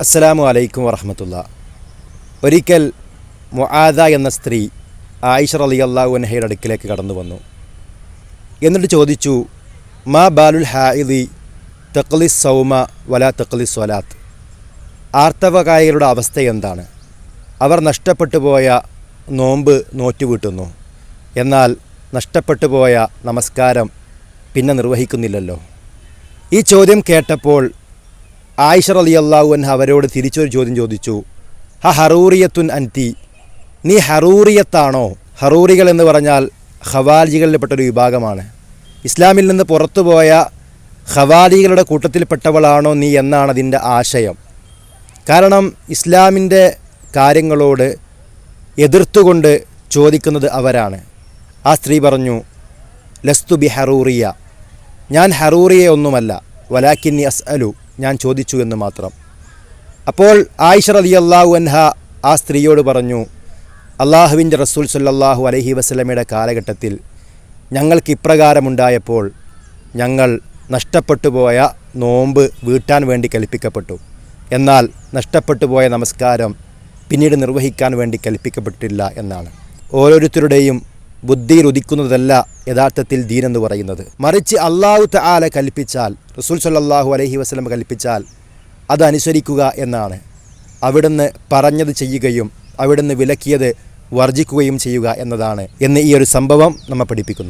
അസ്സലാമു അലൈക്കും വറഹ്മത്തുള്ളാഹി. ഒരിക്കൽ മുആദ എന്ന സ്ത്രീ ആയിഷ റളിയല്ലാഹു അൻഹയുടെ അടുക്കിലേക്ക് കടന്നു വന്നു. എന്നിട്ട് ചോദിച്ചു, മാ ബാലുൽ ഹായിദി തഖ്ലി സൗമ വലാ തഖ്ലി സ്വലാത്ത്. ആർത്തവകാരികളുടെ അവസ്ഥ എന്താണ്? അവർ നഷ്ടപ്പെട്ടു പോയ നോമ്പ് നോറ്റുവീട്ടുന്നു, എന്നാൽ നഷ്ടപ്പെട്ടു പോയ നമസ്കാരം പിന്നെ നിർവഹിക്കുന്നില്ലല്ലോ. ഈ ചോദ്യം കേട്ടപ്പോൾ ആയിഷ റളിയല്ലാഹു അൻഹ അവരോട് തിരിച്ചൊരു ചോദ്യം ചോദിച്ചു, ഹറൂറിയത്തുൻ അൻതി, നീ ഹറൂറിയത്താണോ? ഹറൂറികൾ എന്ന് പറഞ്ഞാൽ ഖവാരിജികളിൽപ്പെട്ടൊരു വിഭാഗമാണ്. ഇസ്ലാമിൽ നിന്ന് പുറത്തുപോയ ഖവാരികളുടെ കൂട്ടത്തിൽപ്പെട്ടവളാണോ നീ എന്നാണ് അതിൻ്റെ ആശയം. കാരണം ഇസ്ലാമിൻ്റെ കാര്യങ്ങളോട് എതിർത്തുകൊണ്ട് ചോദിക്കുന്നത് അവരാണ്. ആ സ്ത്രീ പറഞ്ഞു, ലസ്തു ബി ഹറൂറിയ, ഞാൻ ഹറൂറിയ ഒന്നുമല്ല, വലാക്കിന്നി അസ്അലു, ഞാൻ ചോദിച്ചു എന്ന് മാത്രം. അപ്പോൾ ആയിഷ റളിയല്ലാഹു അൻഹ ആ സ്ത്രീയോട് പറഞ്ഞു, അള്ളാഹുവിൻ്റെ റസൂൽ സല്ലല്ലാഹു അലൈഹി വസല്ലമയുടെ കാലഘട്ടത്തിൽ ഞങ്ങൾക്ക് ഇപ്രകാരമുണ്ടായപ്പോൾ ഞങ്ങൾ നഷ്ടപ്പെട്ടു പോയ നോമ്പ് വീട്ടാൻ വേണ്ടി കൽപ്പിക്കപ്പെട്ടു, എന്നാൽ നഷ്ടപ്പെട്ടു പോയ നമസ്കാരം പിന്നീട് നിർവഹിക്കാൻ വേണ്ടി കൽപ്പിക്കപ്പെട്ടില്ല എന്നാണ്. ഓരോരുത്തരുടെയും ബുദ്ധിയിൽ ഉദിക്കുന്നതല്ല യഥാർത്ഥത്തിൽ ദീൻ എന്ന് പറയുന്നത്. മറിച്ച് അല്ലാഹു തആല കൽപ്പിച്ചാൽ, റസൂൽ സല്ലല്ലാഹു അലൈഹി വസല്ലം കൽപ്പിച്ചാൽ അത് അനുസരിക്കുക എന്നാണ്. അവിടുന്ന് പറഞ്ഞത് ചെയ്യുകയും അവിടുന്ന് വിലക്കിയത് വർജിക്കുകയും ചെയ്യുക എന്നതാണ് എന്ന് ഈ ഒരു സംഭവം നമ്മെ പഠിപ്പിക്കുന്നു.